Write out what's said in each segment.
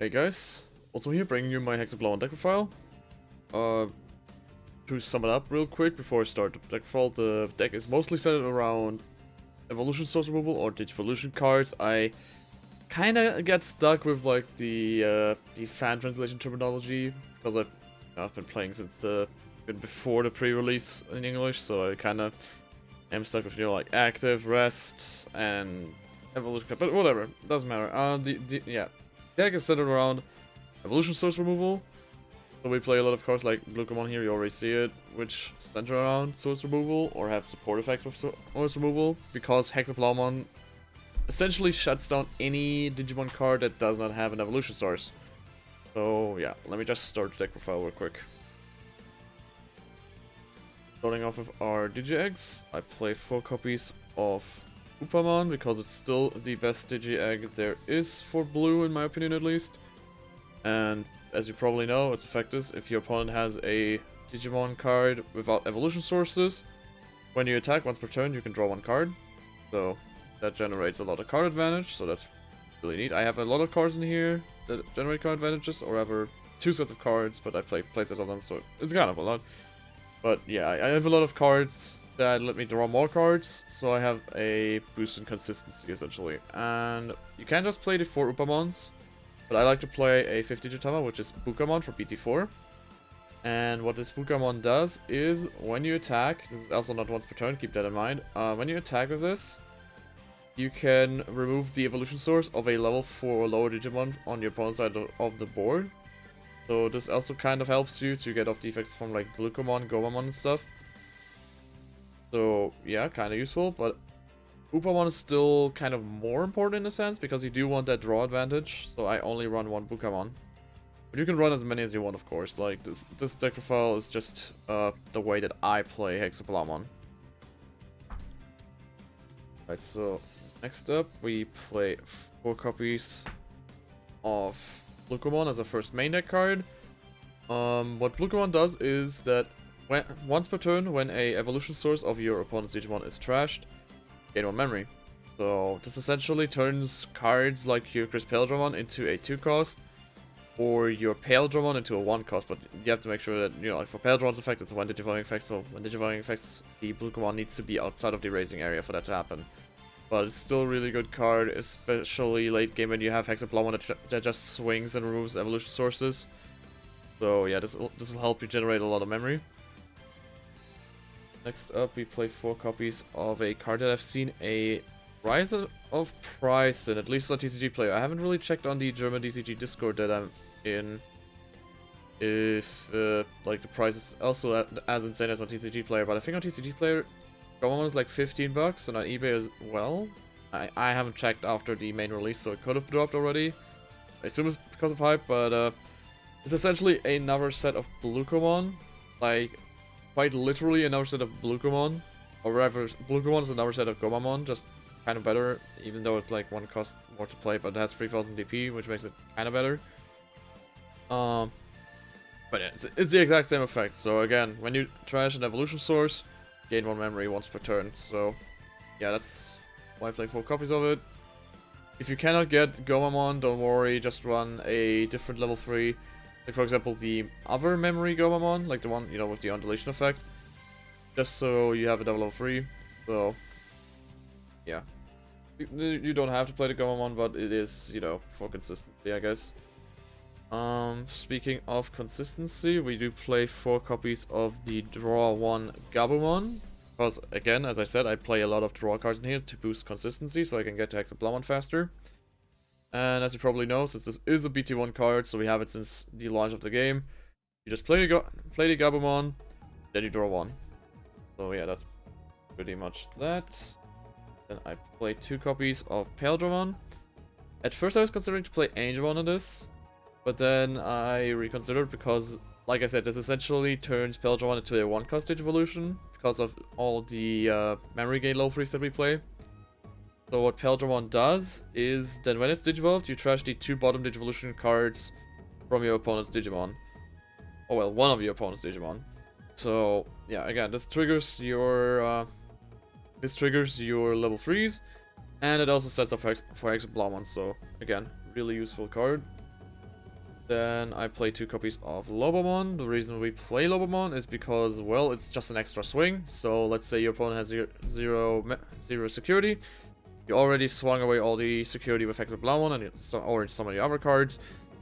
Hey guys, also here bringing you my Hexeblaumon deck profile. Uh, to sum it up real quick before I start the deck profile, the deck is mostly centered around evolution source removal or Digivolution cards. I kinda get stuck with like the fan translation terminology because I've been playing since been before the pre-release in English, so I kinda am stuck with like active, rest, and evolution card, but whatever, doesn't matter. Yeah, deck is centered around evolution source removal. So we play a lot of cards like Vuelamon here, you already see it, which center around source removal or have support effects with source removal, because Hexeblaumon essentially shuts down any Digimon card that does not have an evolution source. So yeah, let me just start the deck profile real quick. Starting off with our Digi-Eggs, I play 4 copies of Vuelamon because it's still the best Digi-Egg there is for blue, in my opinion at least. And as you probably know, its effect is if your opponent has a Digimon card without evolution sources, when you attack once per turn, you can draw 1 card. So that generates a lot of card advantage, so that's really neat. I have a lot of cards in here that generate card advantages, or rather 2 sets of cards, but I play sets of them, so it's kind of a lot. But yeah, I have a lot of cards that let me draw more cards, so I have a boost in consistency essentially. And you can just play the 4 Vuelamons. But I like to play a 50 Digitama, which is Vuelamon for BT5. And what this Vuelamon does is, when you attack, this is also not once per turn, keep that in mind. When you attack with this, you can remove the evolution source of a level 4 or lower Digimon on your opponent's side of the board. So this also kind of helps you to get off the effects from like Vuelamon, Gomamon and stuff. So yeah, kind of useful, but Vuelamon is still kind of more important in a sense, because you do want that draw advantage, so I only run 1 Vuelamon. But you can run as many as you want, of course. Like, this deck profile is just the way that I play Hexeblaumon. Right, so next up we play 4 copies of Vuelamon as a first main deck card. What Vuelamon does is that once per turn, when a evolution source of your opponent's Digimon is trashed, gain 1 memory. So this essentially turns cards like your Chris Paledramon into a 2 cost, or your Paledramon into a 1 cost, but you have to make sure that, you know, like for Paledramon's effect, it's a 1 Digivolving effect, so when Digivolving effects, the Vuelamon needs to be outside of the erasing area for that to happen. But it's still a really good card, especially late game when you have Hexeblaumon that just swings and removes evolution sources. So yeah, this will help you generate a lot of memory. Next up, we play 4 copies of a card that I've seen a rise of price in, at least on TCG Player. I haven't really checked on the German TCG Discord that I'm in, if like the price is also as insane as on TCG Player, but I think on TCG Player, Gomamon is like 15 bucks, and on eBay as well. I haven't checked after the main release, so it could have dropped already. I assume it's because of hype, but it's essentially another set of Vuelamon, like quite literally another set of Vuelamon, or rather, Vuelamon is another set of Gomamon, just kind of better, even though it's like 1 cost more to play, but it has 3000 DP, which makes it kind of better. But yeah, it's the exact same effect. So again, when you trash an evolution source, gain 1 memory once per turn. So yeah, that's why I play 4 copies of it. If you cannot get Gomamon, don't worry, just run a different level 3. Like, for example, the other memory Gomamon, like the one, you know, with the undulation effect. Just so you have it at level 3. So, yeah. You don't have to play the Gomamon, but it is, you know, for consistency, I guess. Speaking of consistency, we do play 4 copies of the Draw 1 Gabumon. Because, again, as I said, I play a lot of draw cards in here to boost consistency, so I can get to Hexeblaumon faster. And as you probably know, since this is a BT1 card, so we have it since the launch of the game, you just play the Gabumon, then you draw 1. So yeah, that's pretty much that. Then I play 2 copies of Paledramon. At first I was considering to play Angemon on this, but then I reconsidered because, like I said, this essentially turns Paledramon into a 1-cost Digivolution because of all the memory gain low freeze that we play. So what Paledramon does is that when it's Digivolved, you trash the 2 bottom Digivolution cards from your opponent's Digimon. Oh well, one of your opponent's Digimon. So yeah, again, this triggers your level 3s, and it also sets up for Hexeblaumon. So again, really useful card. Then I play 2 copies of Lobomon. The reason we play Lobomon is because, well, it's just an extra swing. So let's say your opponent has zero security. You already swung away all the security with Hexeblaumon or some of the other cards.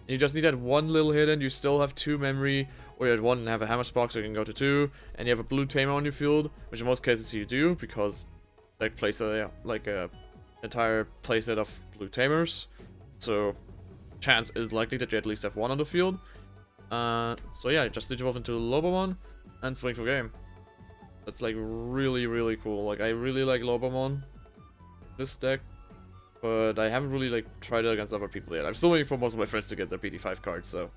You just need that one little hit and you still have 2 memory, or you had 1 and have a hammer spark so you can go to 2, and you have a blue tamer on your field, which in most cases you do, because deck plays a entire playset of blue tamers. So chance is likely that you at least have 1 on the field. So yeah, just Digivolve into Lobomon and swing for game. That's like really, really cool. Like I really like Lobomon, this deck. But I haven't really like tried it against other people yet. I'm still waiting for most of my friends to get their BT5 cards, so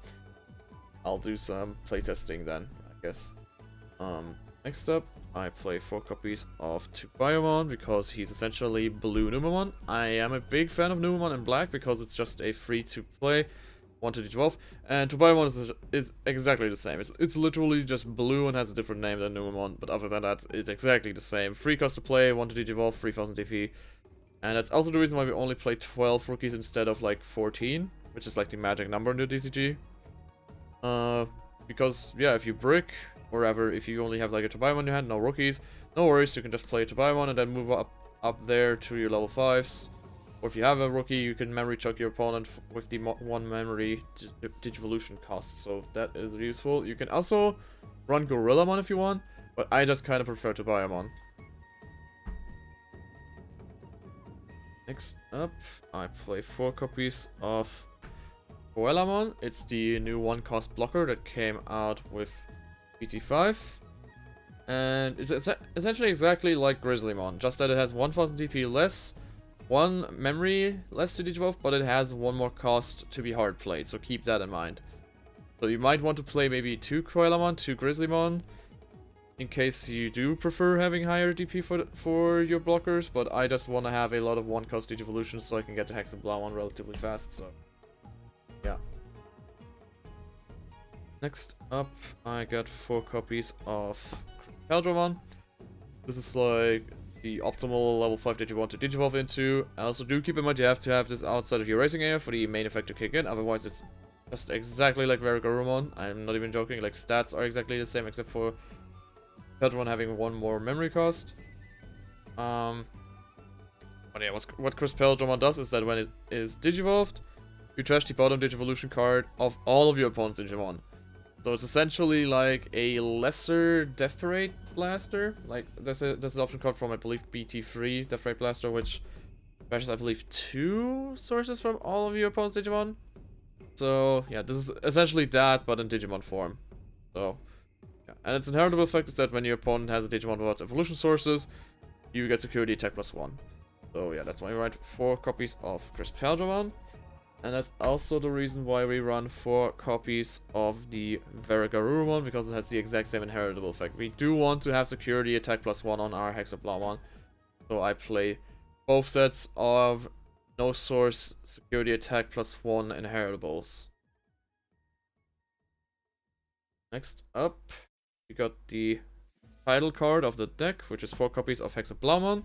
I'll do some playtesting then, I guess. Next up, I play 4 copies of Vuelamon because he's essentially blue Numamon. I am a big fan of Numamon in black because it's just a free-to-play 1-2-12, and Vuelamon is exactly the same. It's literally just blue and has a different name than Numamon, but other than that, it's exactly the same. Free cost to play, 1-2-12, 3000 DP. And that's also the reason why we only play 12 rookies instead of like 14, which is like the magic number in the DCG. Because, yeah, if you brick, or ever, if you only have like a Vuelamon in your hand, no rookies, no worries, you can just play Vuelamon and then move up there to your level 5s. Or if you have a rookie, you can memory chuck your opponent with the 1 memory Digivolution cost, so that is useful. You can also run Gorillamon if you want, but I just kind of prefer Vuelamon. Next up, I play 4 copies of Vuelamon. It's the new 1-cost blocker that came out with BT5. And it's essentially exactly like Grizzlymon, just that it has 1000 DP less, 1 memory less to Digivolve, but it has 1 more cost to be hard played, so keep that in mind. So you might want to play maybe 2 Vuelamon, 2 Grizzlymon, in case you do prefer having higher DP for your blockers, but I just want to have a lot of 1-cost Digivolution so I can get to Hexeblaumon relatively fast, so yeah. Next up, I got 4 copies of Hexeblaumon. This is like the optimal level 5 that you want to Digivolve into. I also do keep in mind you have to have this outside of your racing area for the main effect to kick in, otherwise it's just exactly like Vuelamon. I'm not even joking, like stats are exactly the same except for Hexeblaumon having 1 more memory cost. But yeah, what Hexeblaumon does is that when it is Digivolved, you trash the bottom Digivolution card of all of your opponent's Digimon. So it's essentially like a lesser Death Parade Blaster. Like there's an option card from I believe BT5 Death Parade Blaster, which trashes I believe 2 sources from all of your opponent's Digimon. So yeah, this is essentially that, but in Digimon form. So yeah, and its inheritable effect is that when your opponent has a Digimon without evolution sources, you get security attack +1. So yeah, that's why we write 4 copies of Hexeblaumon. And that's also the reason why we run 4 copies of the Vuelamon, because it has the exact same inheritable effect. We do want to have security attack +1 on our Hexeblaumon. So I play both sets of no source security attack +1 inheritables. Next up, we got the title card of the deck, which is 4 copies of Hexeblaumon.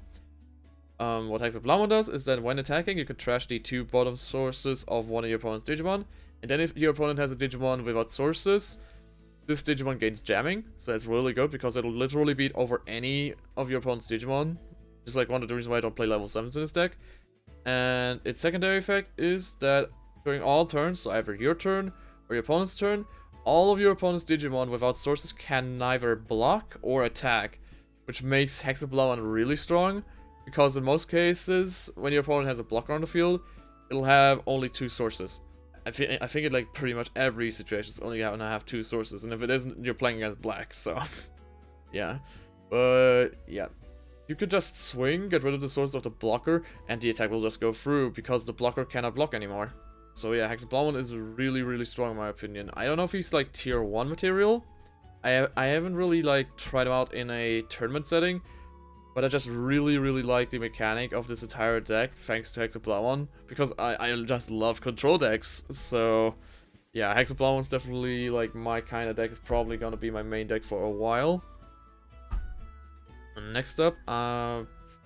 What Hexeblaumon does is that when attacking, you can trash the 2 bottom sources of one of your opponent's Digimon. And then if your opponent has a Digimon without sources, this Digimon gains jamming. So it's really good because it'll literally beat over any of your opponent's Digimon. Just like one of the reasons why I don't play level 7s in this deck. And its secondary effect is that during all turns, so either your turn or your opponent's turn, all of your opponent's Digimon without sources can neither block or attack, which makes Hexeblaumon really strong. Because in most cases, when your opponent has a blocker on the field, it'll have only 2 sources. I think in like pretty much every situation it's only gonna have 2 sources, and if it isn't, you're playing against black, so yeah. But yeah, you could just swing, get rid of the source of the blocker, and the attack will just go through, because the blocker cannot block anymore. So yeah, Hexeblaumon is really, really strong in my opinion. I don't know if he's like tier 1 material. I haven't really like tried him out in a tournament setting. But I just really, really like the mechanic of this entire deck, thanks to Hexeblaumon, because I just love control decks. So, yeah, Hexeblaumon is definitely like my kind of deck. It's probably gonna be my main deck for a while. And next up,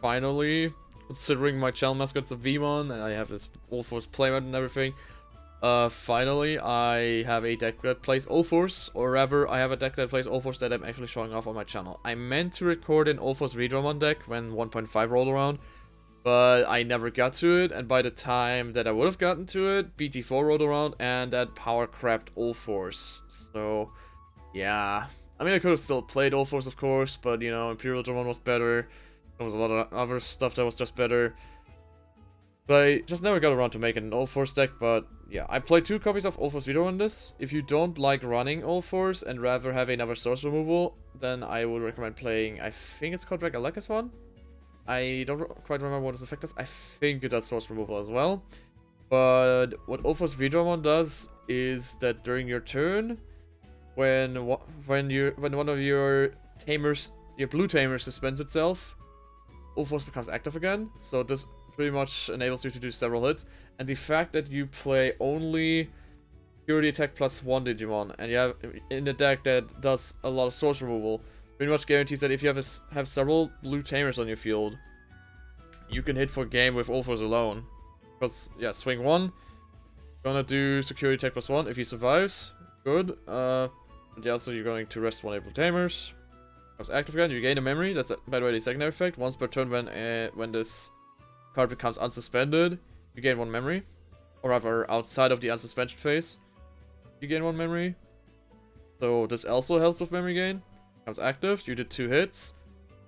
finally, considering my channel mascot's a Vuelamon, and I have this All Force playmat and everything, Finally, I have a deck that plays Ulforce, or rather, I have a deck that plays Ulforce that I'm actually showing off on my channel. I meant to record an Ulforce Vuelamon deck when 1.5 rolled around, but I never got to it, and by the time that I would have gotten to it, BT4 rolled around, and that power crapped Ulforce. So, yeah. I mean, I could have still played Ulforce, of course, but, you know, Imperial Dramon was better. There was a lot of other stuff that was just better. But I just never got around to making an Ulforce deck, but yeah, I played 2 copies of Ulforce Video on this. If you don't like running Ulforce and rather have another source removal, then I would recommend playing, I think it's called Regalekis one? I don't quite remember what its effect is. I think it does source removal as well. But what Ulforce Vuelamon does is that during your turn, when one of your tamers, your blue tamer suspends itself, Ulforce becomes active again. So this pretty much enables you to do several hits, and the fact that you play only Security Attack +1 Digimon, and you have in the deck that does a lot of source removal, pretty much guarantees that if you have several blue tamers on your field, you can hit for game with Ulforce alone. Because, yeah, swing 1, gonna do Security Attack +1, if he survives, good. And also you're going to rest 1 able tamers. Becomes active again, you gain a memory, that's by the way the secondary effect. Once per turn when this card becomes unsuspended, you gain 1 memory. Or rather, outside of the unsuspension phase, you gain 1 memory. So this also helps with memory gain. Becomes active, you did 2 hits.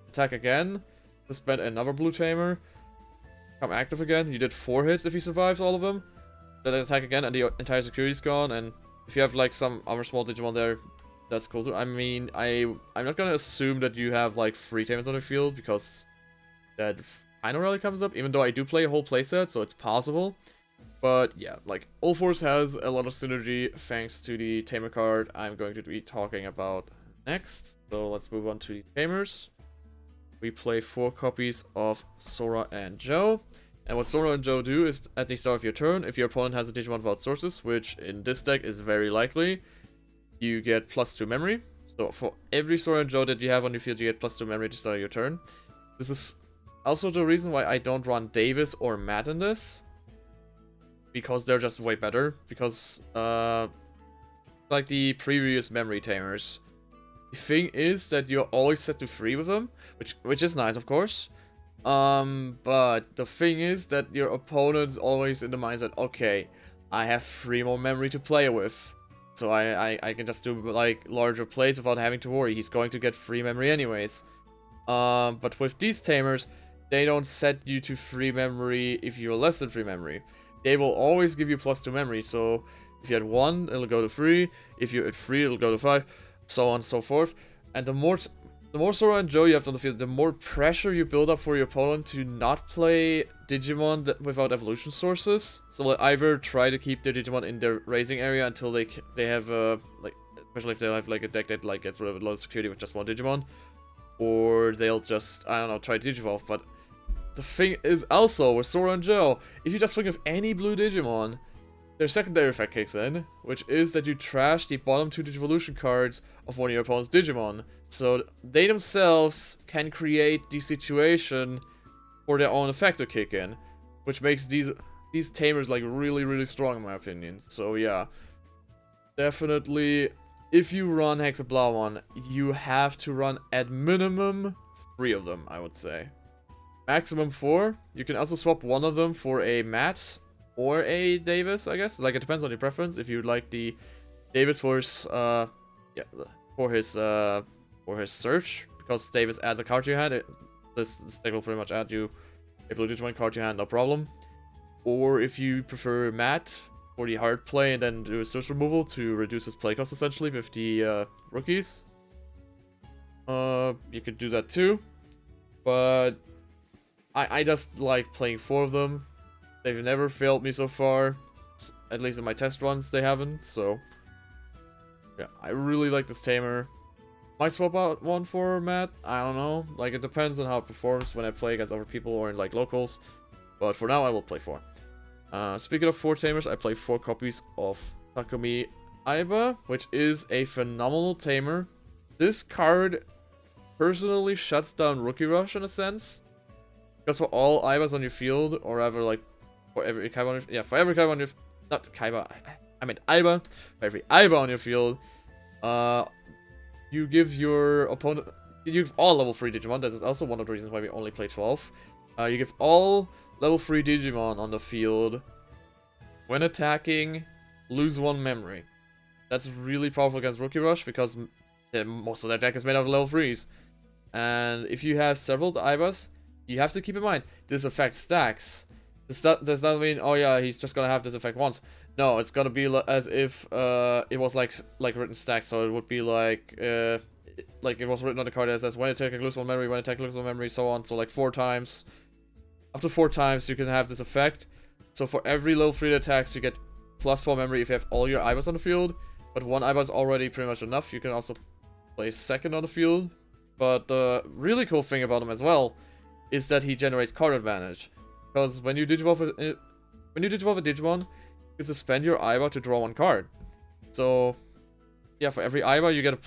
Attack again. Suspend another blue tamer. Become active again, you did 4 hits if he survives all of them. Then attack again and the entire security's gone. And if you have like some other small Digimon there, that's cool too. I mean, I'm not gonna assume that you have like 3 tamers on the field, because that kind of rarely comes up, even though I do play a whole playset, so it's possible. But yeah, like, Ulforce has a lot of synergy thanks to the tamer card I'm going to be talking about next. So let's move on to the tamers. We play 4 copies of Sora and Joe. And what Sora and Joe do is, at the start of your turn, if your opponent has a Digimon without sources, which in this deck is very likely, you get +2 memory. So for every Sora and Joe that you have on your field, you get +2 memory to start your turn. This is also the reason why I don't run Davis or Matt in this, because they're just way better. Because, like the previous memory tamers, the thing is that you're always set to 3 with them, which is nice, of course. But the thing is that your opponent's always in the mindset, okay, I have 3 more memory to play with, so I can just do like larger plays without having to worry. He's going to get 3 memory anyways. But with these tamers, they don't set you to 3 memory if you're less than 3 memory. They will always give you +2 memory, so if you had 1, it'll go to 3, if you're at 3, it'll go to 5, so on and so forth. And the more Sora and Joe you have on the field, the more pressure you build up for your opponent to not play Digimon without evolution sources. So they'll either try to keep their Digimon in their raising area until they have like, especially if they have like a deck that like gets rid of a lot of security with just 1 Digimon, or they'll just, I don't know, try to Digivolve. But the thing is also with Sora and Joe, if you just swing with any blue Digimon, their secondary effect kicks in, which is that you trash the bottom 2 Digivolution cards of one of your opponent's Digimon. So they themselves can create the situation for their own effect to kick in, which makes these tamers like really, really strong in my opinion. So yeah, definitely, if you run Hexeblaumon, you have to run at minimum 3 of them, I would say. Maximum 4. You can also swap one of them for a Matt or a Davis, I guess. Like, it depends on your preference. If you like the Davis for his, for his search, because Davis adds a card to your hand, this deck will pretty much add you a blue Digimon card to your hand, no problem. Or if you prefer Matt for the hard play and then do a search removal to reduce his play cost essentially with the rookies, you could do that too. But I just like playing 4 of them. They've never failed me so far. At least in my test runs, they haven't. So, yeah, I really like this tamer. Might swap out 1 for Matt. I don't know. Like, it depends on how it performs when I play against other people or in, like, locals. But for now, I will play 4. Speaking of 4 tamers, I play 4 copies of Takumi Aiba, which is a phenomenal tamer. This card personally shuts down Rookie Rush in a sense. Because for all Aibas on your field, or ever like for every Kaiba on your, for every Kaiba on your not Kaiba, I meant Aiba. For every Aiba on your field, you give your opponent, you give all level 3 Digimon. That is also one of the reasons why we only play 12. You give all level 3 Digimon on the field, when attacking, lose 1 memory. That's really powerful against Rookie Rush because most of their deck is made out of level 3s. And if you have several Aibas, you have to keep in mind, this effect stacks. This does not mean, oh yeah, he's just gonna have this effect once. No, it's gonna be as if it was like written stacked, so it would be like it was written on the card that says when attacking lose 1 memory, when attacking lose 1 memory, so on. So like 4 times. Up to 4 times you can have this effect. So for every level 3 attacks, you get plus 4 memory if you have all your Aibas on the field. But 1 Aiba is already pretty much enough. You can also play second on the field. But the really cool thing about him as well is that he generates card advantage. Because when you digivolve a Digimon, you can suspend your Aiba to draw 1 card. So yeah, for every Aiba you get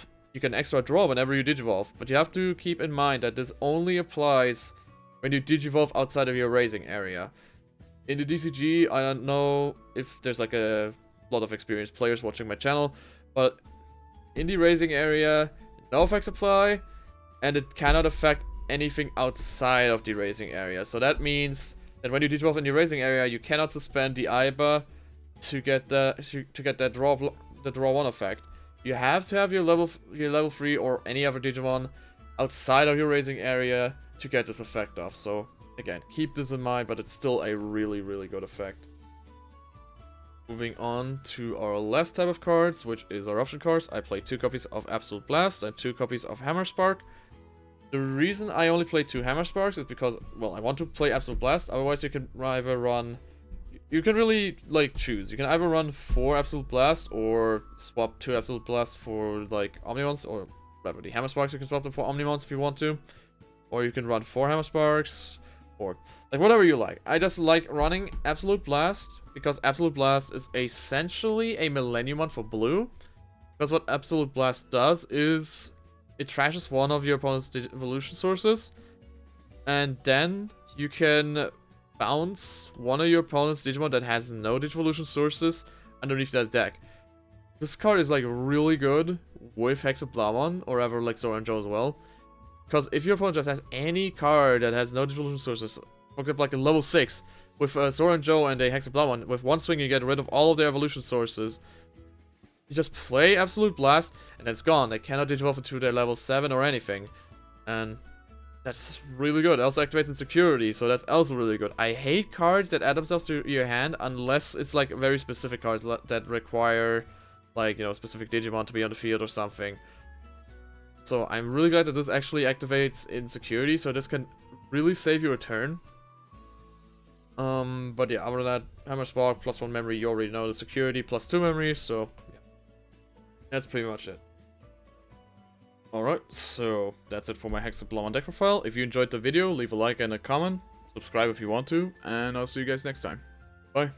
an extra draw whenever you digivolve. But you have to keep in mind that this only applies when you digivolve outside of your raising area. In the DCG, I don't know if there's like a lot of experienced players watching my channel, but in the raising area, no effects apply, and it cannot affect anything outside of the raising area. So that means that when you digivolve in the raising area, you cannot suspend the Aiba to get that draw 1 effect. You have to have your level 3 or any other Digimon outside of your raising area to get this effect off. So again, keep this in mind, but it's still a really, really good effect. Moving on to our last type of cards, which is our option cards. I play 2 copies of Absolute Blast and 2 copies of Hammer Spark. The reason I only play 2 Hammer Sparks is because, well, I want to play Absolute Blast. Otherwise, you can either run... You can really, like, choose. You can either run 4 Absolute Blast or swap 2 Absolute Blasts for, like, Omnimons, or whatever. The Hammer Sparks, you can swap them for Omnimons if you want to. Or you can run 4 Hammer Sparks, or, like, whatever you like. I just like running Absolute Blast because Absolute Blast is essentially a Millenniumon for blue. Because what Absolute Blast does is it trashes one of your opponent's evolution sources, and then you can bounce one of your opponent's Digimon that has no Digivolution sources underneath that deck. This card is like really good with Hexeblaumon, or ever like Zora and Joe as well. Because if your opponent just has any card that has no Digivolution sources, for example like a level 6, with Zora and Joe and a Hexeblaumon, with one swing you get rid of all of their evolution sources. You just play Absolute Blast, and it's gone. They cannot digivolve into their level 7 or anything. And that's really good. It also activates Insecurity, so that's also really good. I hate cards that add themselves to your hand, unless it's like very specific cards that require, like, you know, specific Digimon to be on the field or something. So I'm really glad that this actually activates Insecurity, so this can really save you a turn. But yeah, other than that, Hammer Spark, plus 1 memory, you already know the Security, plus 2 memory, so yeah. That's pretty much it. Alright, so that's it for my Hexeblaumon deck profile. If you enjoyed the video, leave a like and a comment, subscribe if you want to, and I'll see you guys next time. Bye.